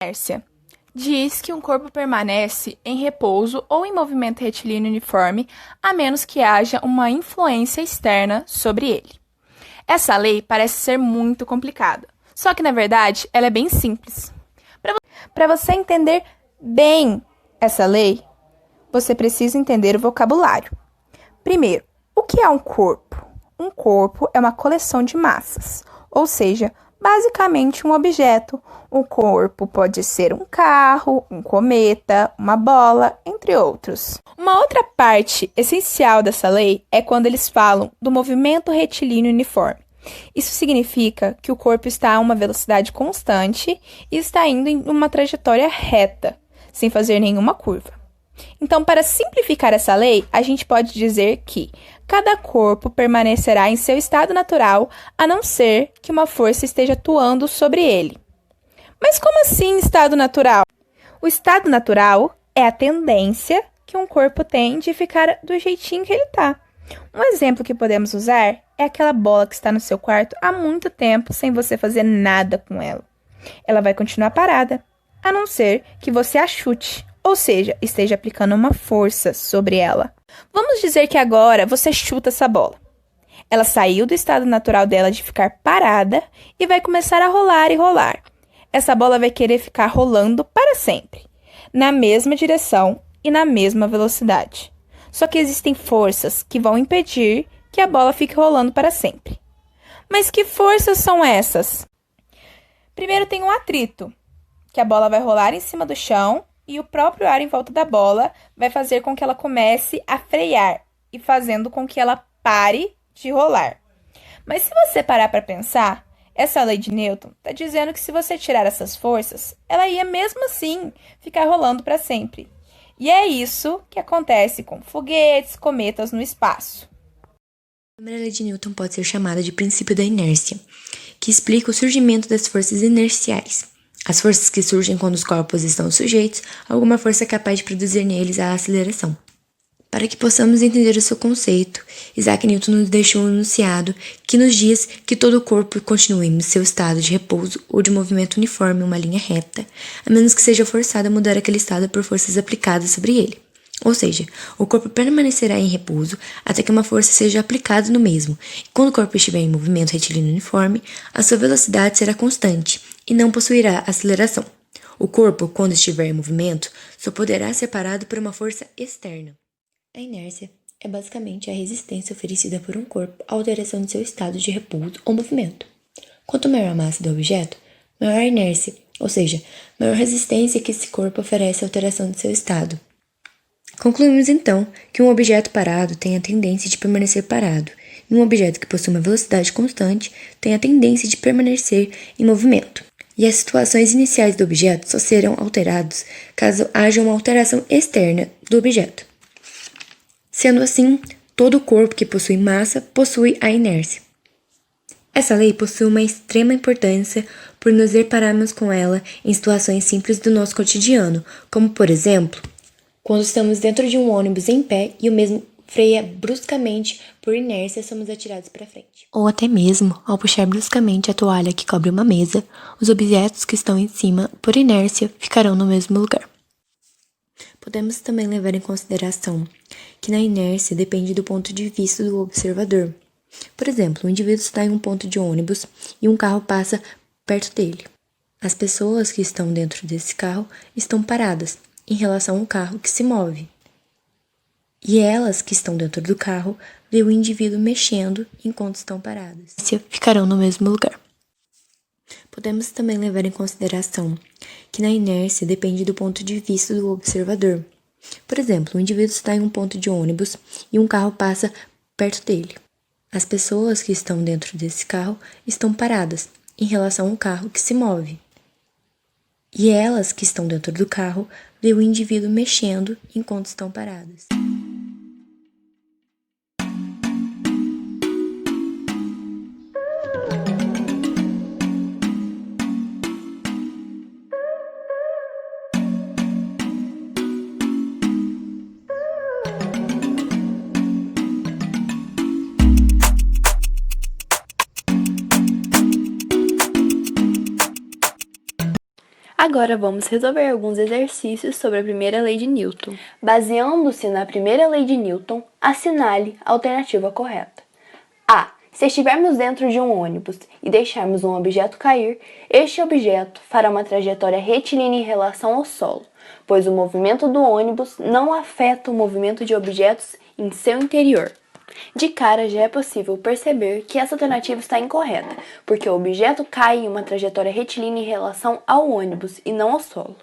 Inércia diz que um corpo permanece em repouso ou em movimento retilíneo uniforme, a menos que haja uma influência externa sobre ele. Essa lei parece ser muito complicada, só que na verdade ela é bem simples. Para você entender bem essa lei, você precisa entender o vocabulário. Primeiro, o que é um corpo? Um corpo é uma coleção de massas, ou seja, basicamente um objeto. O corpo pode ser um carro, um cometa, uma bola, entre outros. Uma outra parte essencial dessa lei é quando eles falam do movimento retilíneo uniforme. Isso significa que o corpo está a uma velocidade constante e está indo em uma trajetória reta, sem fazer nenhuma curva. Então, para simplificar essa lei, a gente pode dizer que cada corpo permanecerá em seu estado natural, a não ser que uma força esteja atuando sobre ele. Mas como assim estado natural? O estado natural é a tendência que um corpo tem de ficar do jeitinho que ele está. Um exemplo que podemos usar é aquela bola que está no seu quarto há muito tempo sem você fazer nada com ela. Ela vai continuar parada, a não ser que você a chute, ou seja, esteja aplicando uma força sobre ela. Vamos dizer que agora você chuta essa bola. Ela saiu do estado natural dela de ficar parada e vai começar a rolar e rolar. Essa bola vai querer ficar rolando para sempre, na mesma direção e na mesma velocidade. Só que existem forças que vão impedir que a bola fique rolando para sempre. Mas que forças são essas? Primeiro tem um atrito, que a bola vai rolar em cima do chão e o próprio ar em volta da bola vai fazer com que ela comece a frear e fazendo com que ela pare de rolar. Mas se você parar para pensar, essa lei de Newton está dizendo que se você tirar essas forças, ela ia mesmo assim ficar rolando para sempre. E é isso que acontece com foguetes, cometas no espaço. A primeira lei de Newton pode ser chamada de princípio da inércia, que explica o surgimento das forças inerciais. As forças que surgem quando os corpos estão sujeitos a alguma força capaz de produzir neles a aceleração. Para que possamos entender o seu conceito, Isaac Newton nos deixou enunciado que nos diz que todo o corpo continue em seu estado de repouso ou de movimento uniforme em uma linha reta, a menos que seja forçado a mudar aquele estado por forças aplicadas sobre ele. Ou seja, o corpo permanecerá em repouso até que uma força seja aplicada no mesmo, e quando o corpo estiver em movimento retilíneo uniforme, a sua velocidade será constante e não possuirá aceleração. O corpo, quando estiver em movimento, só poderá ser parado por uma força externa. A inércia é basicamente a resistência oferecida por um corpo à alteração de seu estado de repouso ou movimento. Quanto maior a massa do objeto, maior a inércia, ou seja, maior resistência que esse corpo oferece à alteração de seu estado. Concluímos então que um objeto parado tem a tendência de permanecer parado, e um objeto que possui uma velocidade constante tem a tendência de permanecer em movimento. E as situações iniciais do objeto só serão alteradas caso haja uma alteração externa do objeto. Sendo assim, todo corpo que possui massa possui a inércia. Essa lei possui uma extrema importância por nos depararmos com ela em situações simples do nosso cotidiano, como, por exemplo, quando estamos dentro de um ônibus em pé e o mesmo freia bruscamente por inércia, somos atirados para frente. Ou até mesmo, ao puxar bruscamente a toalha que cobre uma mesa, os objetos que estão em cima, por inércia, ficarão no mesmo lugar. Podemos também levar em consideração que na inércia depende do ponto de vista do observador. Por exemplo, um indivíduo está em um ponto de ônibus e um carro passa perto dele. As pessoas que estão dentro desse carro estão paradas em relação ao carro que se move. E elas que estão dentro do carro veem o indivíduo mexendo enquanto estão paradas. Ficarão no mesmo lugar. Podemos também levar em consideração que na inércia depende do ponto de vista do observador. Por exemplo, um indivíduo está em um ponto de ônibus e um carro passa perto dele. As pessoas que estão dentro desse carro estão paradas em relação ao carro que se move. E elas que estão dentro do carro veem o indivíduo mexendo enquanto estão paradas. A Agora vamos resolver alguns exercícios sobre a primeira lei de Newton. Baseando-se na primeira lei de Newton, assinale a alternativa correta. A. Se estivermos dentro de um ônibus e deixarmos um objeto cair, este objeto fará uma trajetória retilínea em relação ao solo, pois o movimento do ônibus não afeta o movimento de objetos em seu interior. De cara, já é possível perceber que essa alternativa está incorreta, porque o objeto cai em uma trajetória retilínea em relação ao ônibus e não ao solo.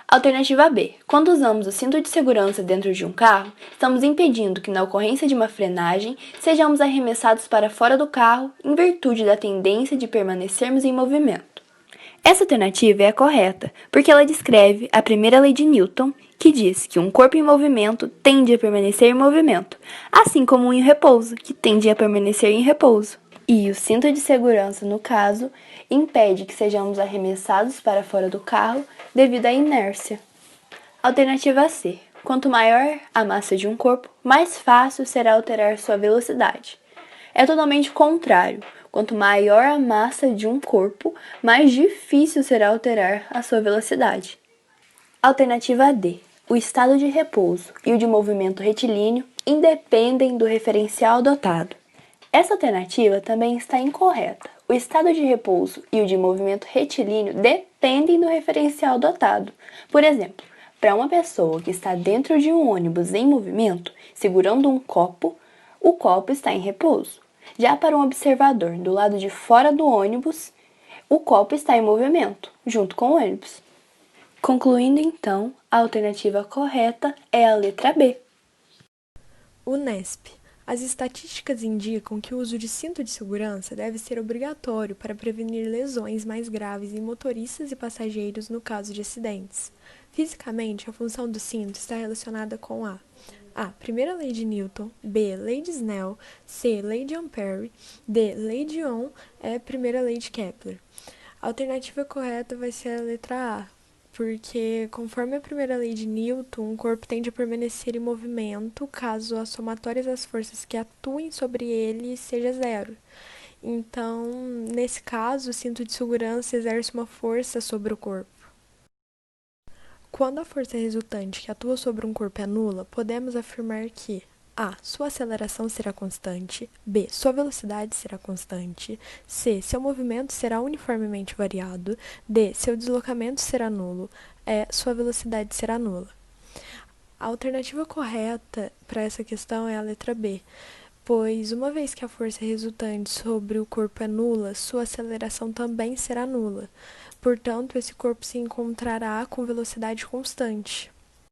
Alternativa B. Quando usamos o cinto de segurança dentro de um carro, estamos impedindo que, na ocorrência de uma frenagem, sejamos arremessados para fora do carro em virtude da tendência de permanecermos em movimento. Essa alternativa é a correta, porque ela descreve a primeira lei de Newton, que diz que um corpo em movimento tende a permanecer em movimento, assim como um em repouso, que tende a permanecer em repouso. E o cinto de segurança, no caso, impede que sejamos arremessados para fora do carro devido à inércia. Alternativa C. Quanto maior a massa de um corpo, mais fácil será alterar sua velocidade. É totalmente contrário. Quanto maior a massa de um corpo, mais difícil será alterar a sua velocidade. Alternativa D. O estado de repouso e o de movimento retilíneo independem do referencial adotado. Essa alternativa também está incorreta. O estado de repouso e o de movimento retilíneo dependem do referencial adotado. Por exemplo, para uma pessoa que está dentro de um ônibus em movimento, segurando um copo, o copo está em repouso. Já para um observador do lado de fora do ônibus, o copo está em movimento, junto com o ônibus. Concluindo então, a alternativa correta é a letra B. Unesp. As estatísticas indicam que o uso de cinto de segurança deve ser obrigatório para prevenir lesões mais graves em motoristas e passageiros no caso de acidentes. Fisicamente, a função do cinto está relacionada com a primeira lei de Newton, B, lei de Snell, C, lei de Ampère, D, lei de Ohm, primeira lei de Kepler. A alternativa correta vai ser a letra A, porque conforme a primeira lei de Newton, o corpo tende a permanecer em movimento caso a somatória das forças que atuem sobre ele seja zero. Então, nesse caso, o cinto de segurança exerce uma força sobre o corpo. Quando a força resultante que atua sobre um corpo é nula, podemos afirmar que A. Sua aceleração será constante. B. Sua velocidade será constante. C. Seu movimento será uniformemente variado. D. Seu deslocamento será nulo. E. Sua velocidade será nula. A alternativa correta para essa questão é a letra B, pois uma vez que a força resultante sobre o corpo é nula, sua aceleração também será nula. Portanto, esse corpo se encontrará com velocidade constante.